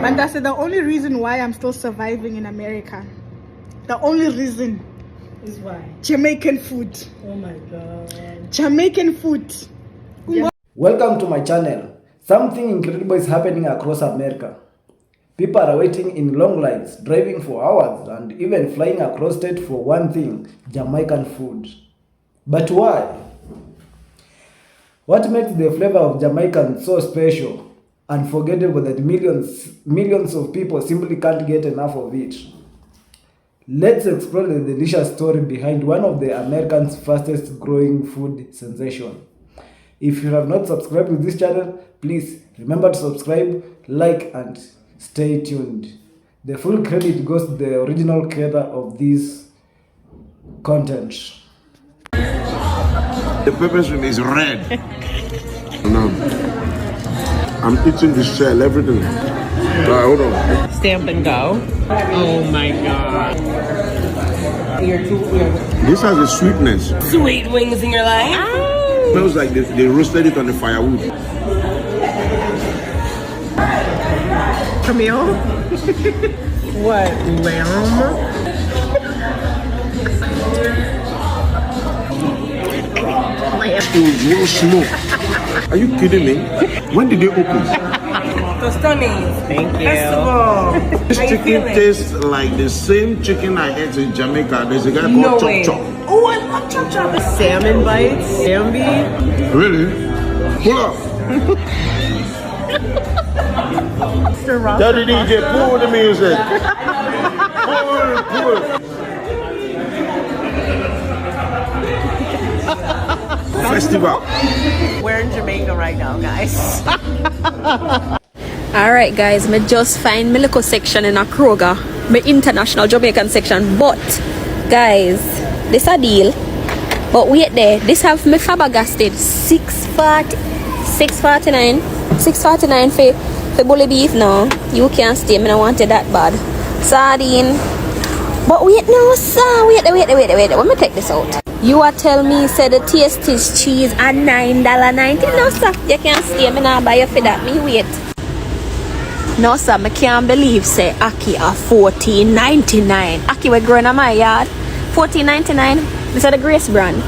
And that's the only reason why I'm still surviving in America. The only reason is why Jamaican food. Oh my god. Jamaican food. Welcome to my channel. Something incredible is happening across America. People are waiting in long lines, driving for hours, and even flying across state for one thing, Jamaican food. But why? What makes the flavor of Jamaican so special, unforgettable that millions of people simply can't get enough of it? Let's explore the delicious story behind one of the Americans' fastest growing food sensation. If you have not subscribed to this channel, please remember to subscribe, like, and stay tuned. The full credit goes to the original creator of this content. The pepper shrimp is red. No. I'm eating the shell, everything. Hold on. Stamp and go. Oh my god. This has a sweetness. Sweet wings in your life? It smells like they roasted it on the firewood. Camille? What? Lamb? It was no smoke. Are you kidding me? When did they open? Tostones. Thank you. Festival. This chicken tastes like the same chicken I ate in Jamaica. There's a guy called Chop Chop. Oh, I love Chop Chop. Salmon bites. Bambi. Really? Pull up. Tell the DJ, pull the music. Pull. Festival. We're in Jamaica right now, guys. Alright guys, me just find my local section in a Kroger, my international Jamaican section, but guys, this a deal. But wait there, this have me fabagasted $6.49 for bully beef now. You can't stay, me don't want it that bad. Sardine. But wait no sir, wait, let me take this out. You are tell me say the tastiest cheese at $9.90. No sir, you can't stay, me not buy you for that, me wait. No sir, I can't believe say Aki are $14.99. Aki we're growing in my yard. $14.99. This is the Grace brand.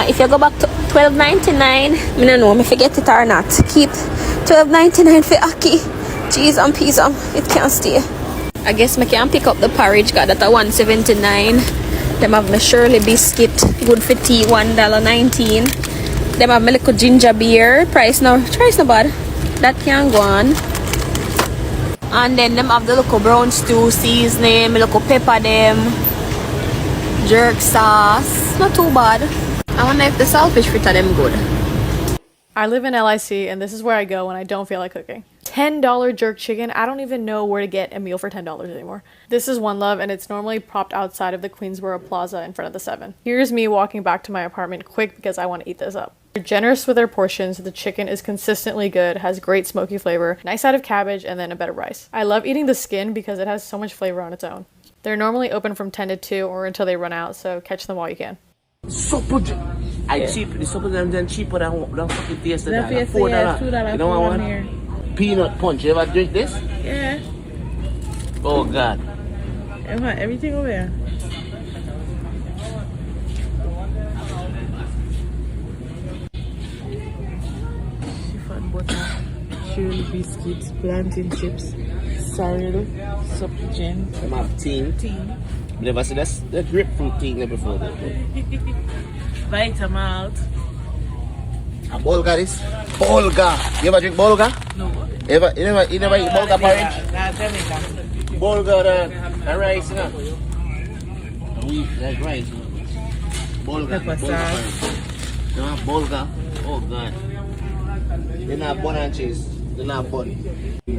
If you go back to $12.99, I don't know, I forget it or not. Keep $12.99 for Aki. Cheese and peas, it can't stay. I guess I can pick up the porridge, got that at $1.79. Them have my Shirley biscuit, good for tea, $1.19. Them have my little ginger beer, price no bad. That can go on. And then them have the local brown stew seasoning, local pepper them, jerk sauce, not too bad. I wonder if the saltfish fritter them good. I live in LIC and this is where I go when I don't feel like cooking. $10 jerk chicken. I don't even know where to get a meal for $10 anymore. This is One Love and it's normally propped outside of the Queensboro Plaza in front of the 7. Here's me walking back to my apartment quick because I want to eat this up. They're generous with their portions, the chicken is consistently good, has great smoky flavor, nice side of cabbage, and then a bed of rice. I love eating the skin because it has so much flavor on its own. They're normally open from 10 to 2 or until they run out, so catch them while you can. Supper, cheap. The supper them cheaper than fucking taste. That $4. $2 You know what I want? here. Peanut punch. You ever drink this? Yeah. Oh God. I want everything over there. Chiffon butter, Shirley biscuits, plantain chips, sorrel, supper gin, Some have tea. Never see this the grapefruit tea never before. Vitamalt. A Bolga this? Bolga. You ever drink Bolga? No. You never eat Bolga porridge? That's Jamaica. Bolga the rice, you know? Wheat, that's rice. Bolga. Pepper Bolga sauce. porridge. You know Bolga? Oh God. They not bun and cheese. They not bun.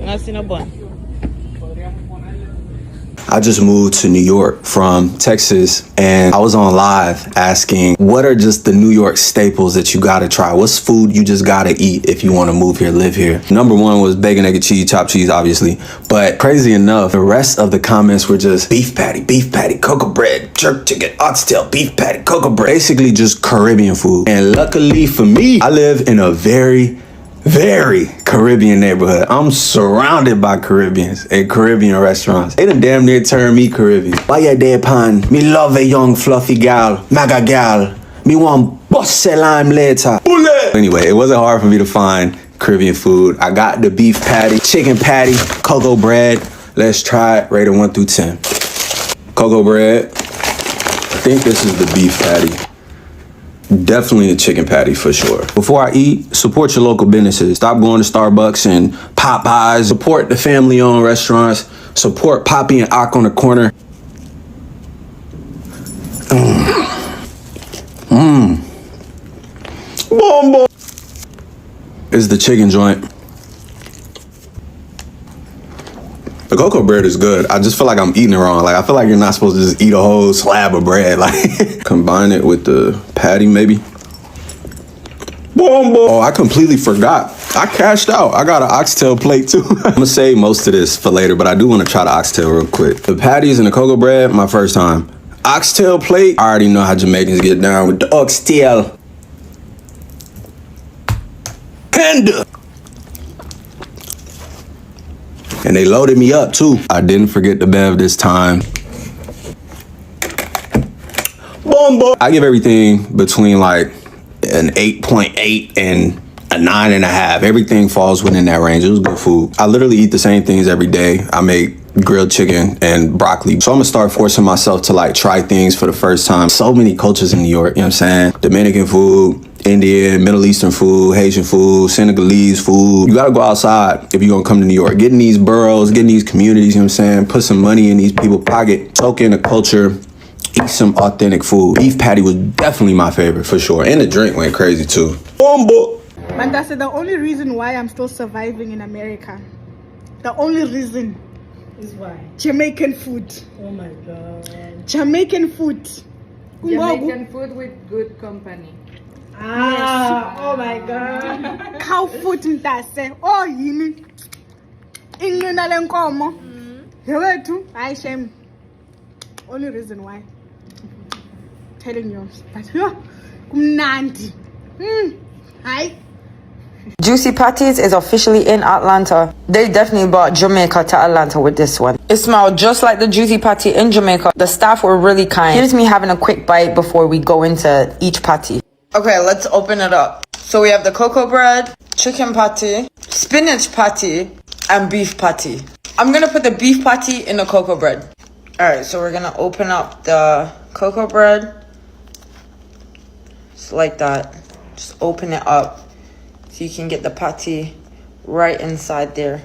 I see no bun. I just moved to New York from Texas and I was on live asking what are just the New York staples that you gotta try? What's food you just gotta eat if you wanna move here, live here? Number one was bacon, egg, and cheese, chopped cheese, obviously. But crazy enough, the rest of the comments were just beef patty, cocoa bread, jerk chicken, oxtail, beef patty, cocoa bread. Basically just Caribbean food. And luckily for me, I live in a very very Caribbean neighborhood. I'm surrounded by Caribbeans and Caribbean restaurants. They done damn near turned me Caribbean. Why you there, pan? Me love a young fluffy gal, maga gal. Me want bust a lime later. Anyway, it wasn't hard for me to find Caribbean food. I got the beef patty, chicken patty, cocoa bread. Let's try it, rated 1 through 10. Cocoa bread. I think this is the beef patty. Definitely the chicken patty for sure. Before I eat, support your local businesses. Stop going to Starbucks and Popeyes. Support the family-owned restaurants. Support Poppy and Ak on the corner. Bombo. Is the chicken joint. The cocoa bread is good. I just feel like I'm eating it wrong. Like, I feel like you're not supposed to just eat a whole slab of bread. Like, combine it with the patty, maybe. Bombo. Oh, I completely forgot. I cashed out. I got an oxtail plate, too. I'm gonna save most of this for later, but I do want to try the oxtail real quick. The patties and the cocoa bread, my first time. Oxtail plate, I already know how Jamaicans get down with the oxtail. Panda. And they loaded me up too. I didn't forget the bev this time. Bombo. I give everything between like an 8.8 and a 9.5. Everything falls within that range. It was good food. I literally eat the same things every day. I make grilled chicken and broccoli. So I'm gonna start forcing myself to like try things for the first time. So many cultures in New York, you know what I'm saying? Dominican food, Indian, Middle Eastern food, Haitian food, Senegalese food. You gotta go outside if you're gonna come to New York. Get in these boroughs, get in these communities, you know what I'm saying? Put some money in these people's pocket, soak in the culture, eat some authentic food. Beef patty was definitely my favorite for sure. And the drink went crazy too. Bombo. And that's the only reason why I'm still surviving in America. The only reason Is why? Jamaican food. Oh my God. Jamaican food. Jamaican food with good company. Oh my God. Cow food mtase. Oh yini. Ingina lenkomo. Yewethu. I shame. Only reason why. Telling you. But kumnandi. Hi. Juicy Patties is officially in Atlanta. They definitely brought Jamaica to Atlanta with this one. It smelled just like the Juicy Patty in Jamaica. The staff were really kind. Here's me having a quick bite before we go into each patty. Okay, let's open it up. So we have the cocoa bread, chicken patty, spinach patty, and beef patty. I'm gonna put the beef patty in the cocoa bread. Alright, so we're gonna open up the cocoa bread. Just like that. Just open it up. So you can get the patty right inside there.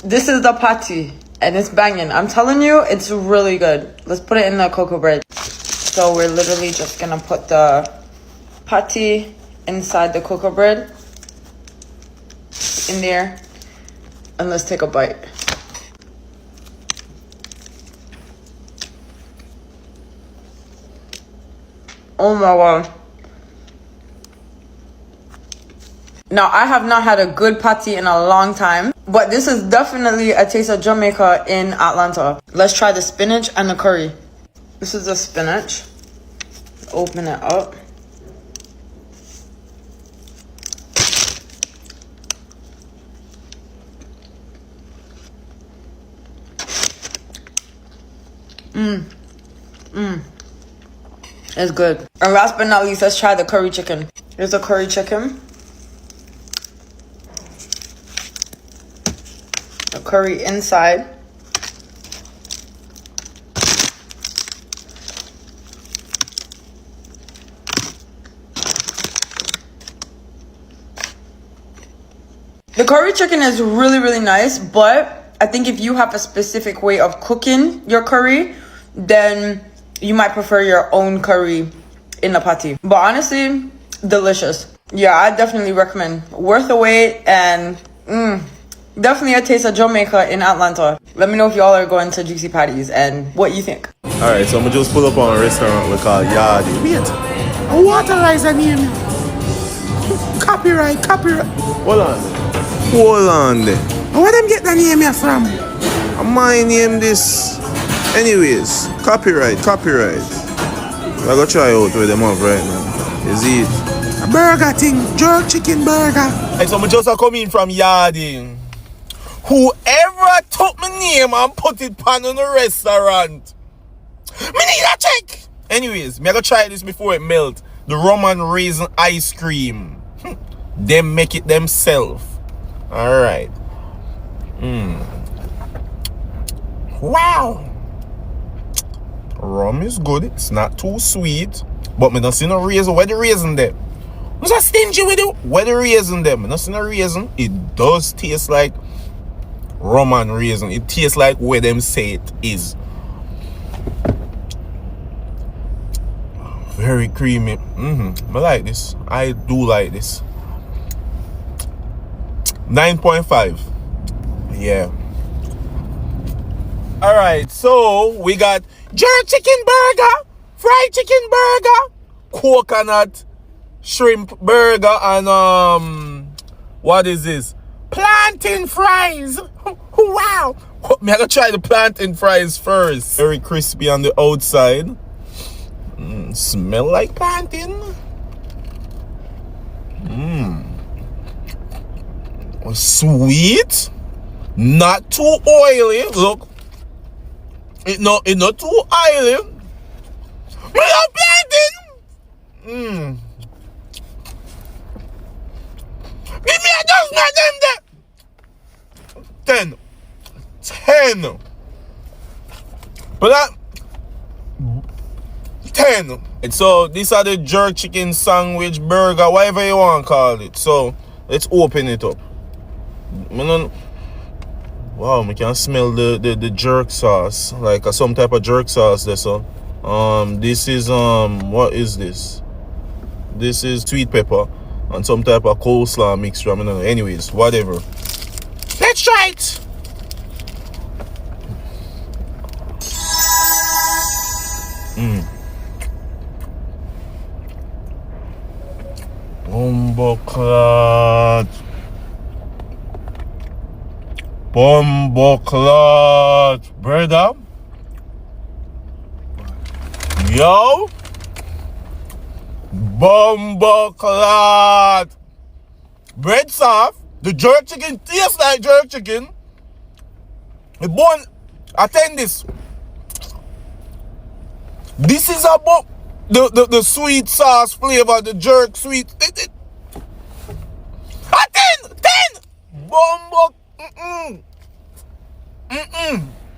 This is the patty and it's banging. I'm telling you, it's really good. Let's put it in the cocoa bread. So we're literally just gonna put the patty inside the cocoa bread in there, and let's take a bite. Oh my God. Now, I have not had a good patty in a long time, but this is definitely a taste of Jamaica in Atlanta. Let's try the spinach and the curry. This is the spinach. Open it up. It's good. And last but not least, let's try the curry chicken. Here's the curry chicken. The curry inside. The curry chicken is really, really nice, but I think if you have a specific way of cooking your curry, then you might prefer your own curry in the patty. But honestly, delicious. Yeah, I definitely recommend. Worth the wait, and definitely a taste of Jamaica in Atlanta. Let me know if y'all are going to Juicy Patties and what you think. Alright, so I'm gonna just pull up on a restaurant we call Yardi. Wait, a waterizer name. Copyright. Hold on there. Where them get the name here from? My name this. Anyways, copyright. I gotta try out with them up right now. You see it? A burger thing, jerk chicken burger. Hey, so I just come in from Yarding. Whoever took my name and put it on in the restaurant, me need a check. Anyways, me I go try this before it melt. The rum and raisin ice cream. Them make it themselves. Alright. Wow. Rum is good. It's not too sweet. But me don't see no raisin. Where the raisin there? I'm so stingy with it. Where the raisin there? Me don't see no raisin. It does taste like rum and raisin. It tastes like where them say it is. Very creamy. I like this. I do like this. 9.5. Yeah. Alright, so we got jerk chicken burger, fried chicken burger, coconut shrimp burger, and what is this? Plantain fries. Wow. Me I gotta try the plantain fries first. Very crispy on the outside. Smell like plantain. Sweet. Not too oily. Look. It not too oily. Me love plantain. Give me a dozen of them there. 10. But that 10. So these are the jerk chicken sandwich burger, whatever you want to call it. So let's open it up. Wow, I can smell the jerk sauce, like some type of jerk sauce there. So this is what is this? This is sweet pepper and some type of coleslaw mixture. I mean, anyways, whatever. Let's try it. Bombo clot, brother. Yo, bombo clot. Bread soft. The jerk chicken tastes like jerk chicken. The bone, attend this. This is about the sweet sauce flavor, the jerk sweet. Attend, 10. Bombo.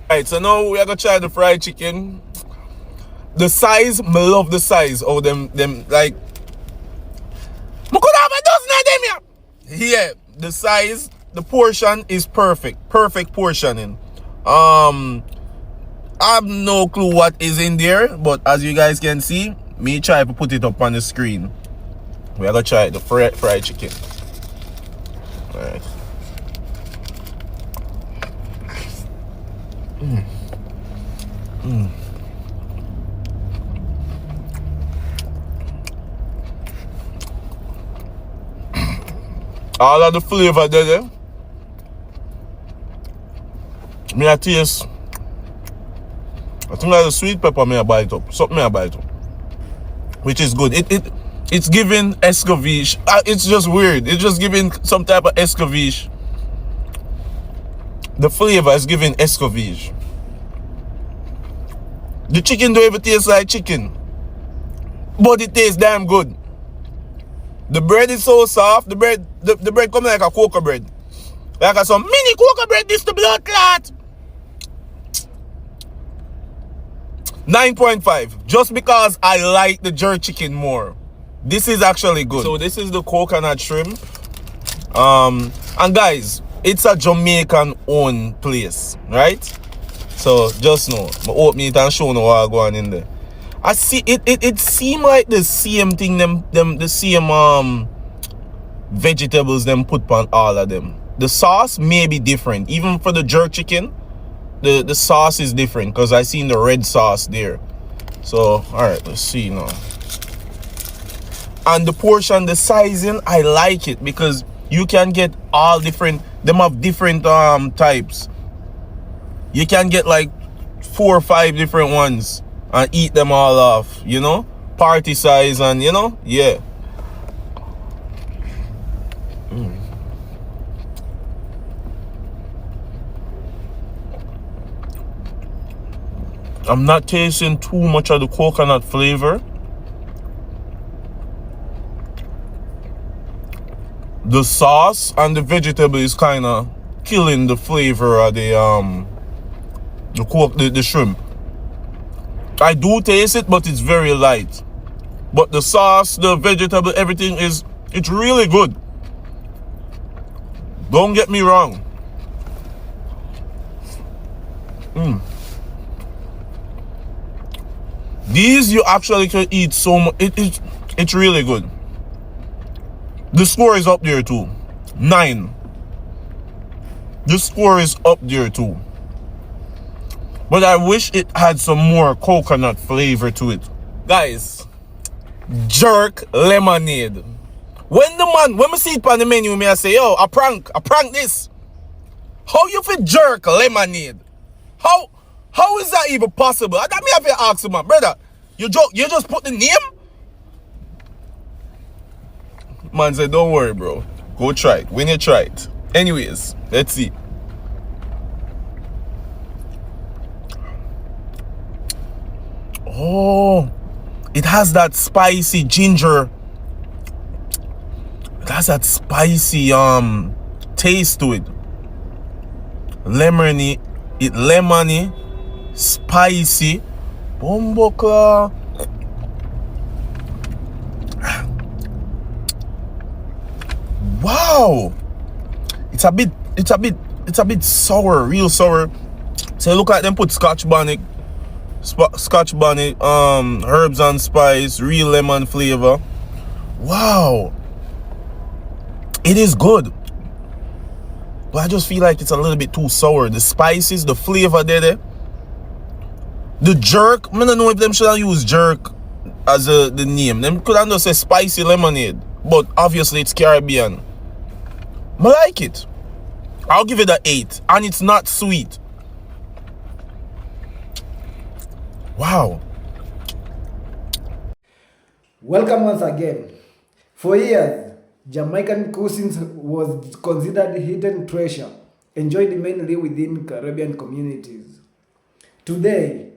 Alright, so now we are gonna try the fried chicken. The size, I love the size. Oh, them like, I could have a dozen of them here. Yeah, the size, the portion is perfect. Perfect portioning. I have no clue what is in there, but as you guys can see, me try to put it up on the screen. We are gonna try the fried chicken. Alright. All of the flavor there. Me a taste. I think like the sweet pepper me a bite up. Something me a bite up. Which is good. It's giving escovitch. It's just weird. It's just giving some type of escovitch. The flavor is giving escovitch. The chicken don't even taste like chicken, but it tastes damn good. The bread is so soft. The bread comes like a cocoa bread, like some mini cocoa bread. This the blood clot. 9.5, just because I like the jerk chicken more. This is actually good. So this is the coconut shrimp. And guys, it's a Jamaican owned place, right? So just know, I open it and show you what I go on in there. I see it seem like the same thing, the same vegetables them put on all of them. The sauce may be different. Even for the jerk chicken, the sauce is different because I seen the red sauce there. So alright, let's see now. And the portion, the sizing, I like it because you can get all different, them have different types. You can get like 4 or 5 different ones and eat them all off, you know, party size, and you know, yeah. I'm not tasting too much of the coconut flavor. The sauce and the vegetable is kind of killing the flavor of the shrimp. I do taste it, but it's very light. But the sauce, the vegetable, everything it's really good. Don't get me wrong. These you actually can eat so much. It's really good. The score is up there too. 9. The score is up there too. But I wish it had some more coconut flavor to it. Guys, jerk lemonade. When me see it on the menu, I say, yo, I prank this. How you fit jerk lemonade? How is that even possible? That me have to ask him, man, brother. You just put the name? Man said, don't worry, bro. Go try it. When you try it. Anyways, let's see. Oh, it has that spicy ginger. It has that spicy taste to it. Lemony, spicy. Bombokla. Wow. It's a bit sour, real sour. So look like them put scotch bonnet, herbs and spice, real lemon flavor. Wow. It is good. But I just feel like it's a little bit too sour. The spices, the flavor there. The jerk, I don't know if them should have used jerk as the name. Them could have just say spicy lemonade. But obviously it's Caribbean. I like it. I'll give it an 8. And it's not sweet. Wow. Welcome once again. For years, Jamaican cuisine was considered hidden treasure, enjoyed mainly within Caribbean communities. Today,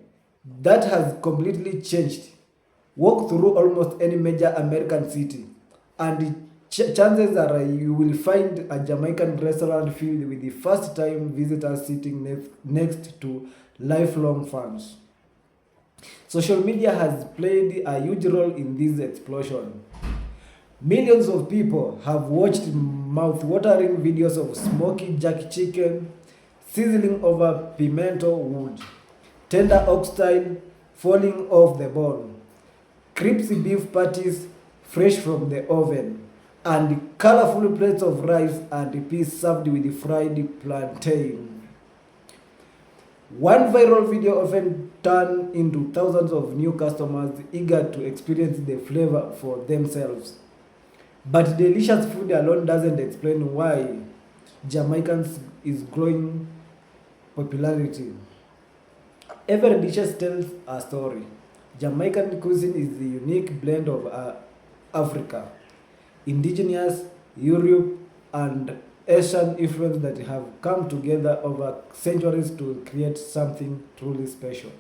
that has completely changed. Walk through almost any major American city, and chances are you will find a Jamaican restaurant filled with the first-time visitors sitting next to lifelong fans. Social media has played a huge role in this explosion. Millions of people have watched mouth-watering videos of smoky jerk chicken sizzling over pimento wood, tender oxtail falling off the bone, crispy beef patties fresh from the oven, and colorful plates of rice and peas served with fried plantain. One viral video often turned into thousands of new customers eager to experience the flavor for themselves. But delicious food alone doesn't explain why Jamaicans is growing popularity. Every dish tells a story. Jamaican cuisine is the unique blend of Africa, indigenous, Europe, and Asian influence that have come together over centuries to create something truly special.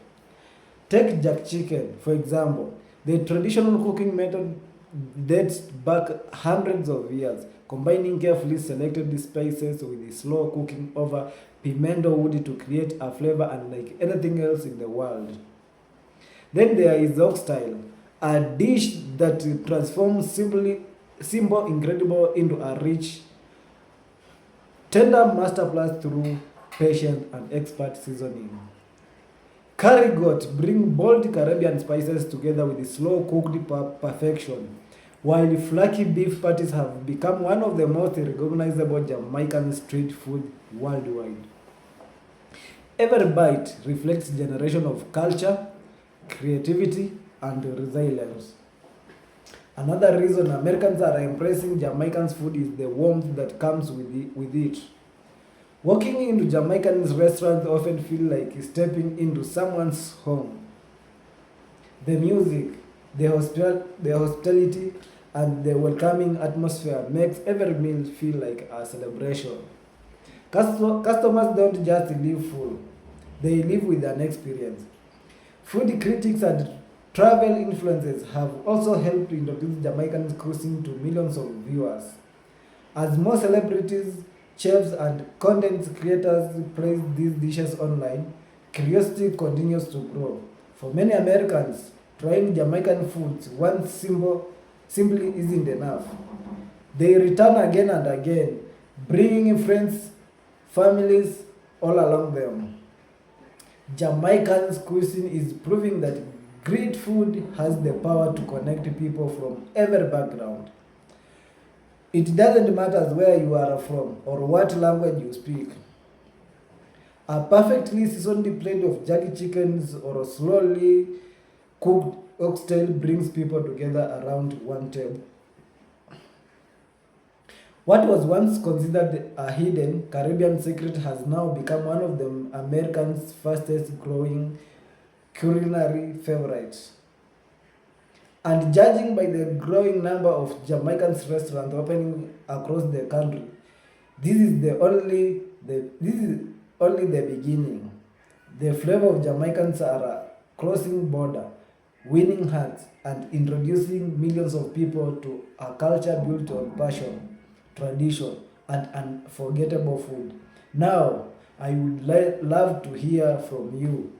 Take jerk chicken, for example. The traditional cooking method dates back hundreds of years, combining carefully selected spices with slow cooking over pimento wood to create a flavor unlike anything else in the world. Then there is oxtail, a dish that transforms simple incredible into a rich, tender masterclass through patience and expert seasoning. Curry goat bring bold Caribbean spices together with slow cooked perfection, while flaky beef patties have become one of the most recognizable Jamaican street food worldwide. Every bite reflects a generation of culture, creativity, and resilience. Another reason Americans are embracing Jamaican food is the warmth that comes with it. Walking into Jamaican restaurants often feel like stepping into someone's home. The music, the hospitality, and the welcoming atmosphere makes every meal feel like a celebration. Customers don't just live full, they live with an experience. Food critics and travel influencers have also helped introduce Jamaican cuisine to millions of viewers. As more celebrities, chefs, and content creators place these dishes online, curiosity continues to grow. For many Americans, trying Jamaican foods once simply isn't enough. They return again and again, bringing friends, families, all along them. Jamaican cuisine is proving that great food has the power to connect people from every background. It doesn't matter where you are from or what language you speak. A perfectly seasoned plate of jerky chickens or a slowly cooked oxtail brings people together around one table. What was once considered a hidden Caribbean secret has now become one of the Americans' fastest growing culinary favorites. And judging by the growing number of Jamaican restaurants opening across the country, this is only the beginning. The flavor of Jamaicans are crossing border, winning hearts, and introducing millions of people to a culture built on passion, tradition, and unforgettable food. Now, I would love to hear from you.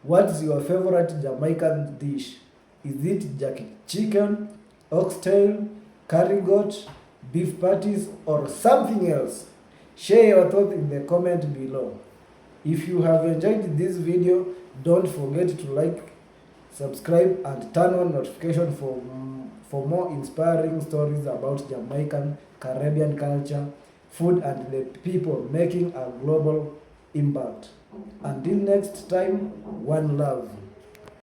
What's your favorite Jamaican dish? Is it jerky chicken, oxtail, curry goat, beef patties, or something else? Share your thoughts in the comment below. If you have enjoyed this video, don't forget to like, subscribe, and turn on notification for more inspiring stories about Jamaican, Caribbean culture, food, and the people making a global impact. Until next time, one love.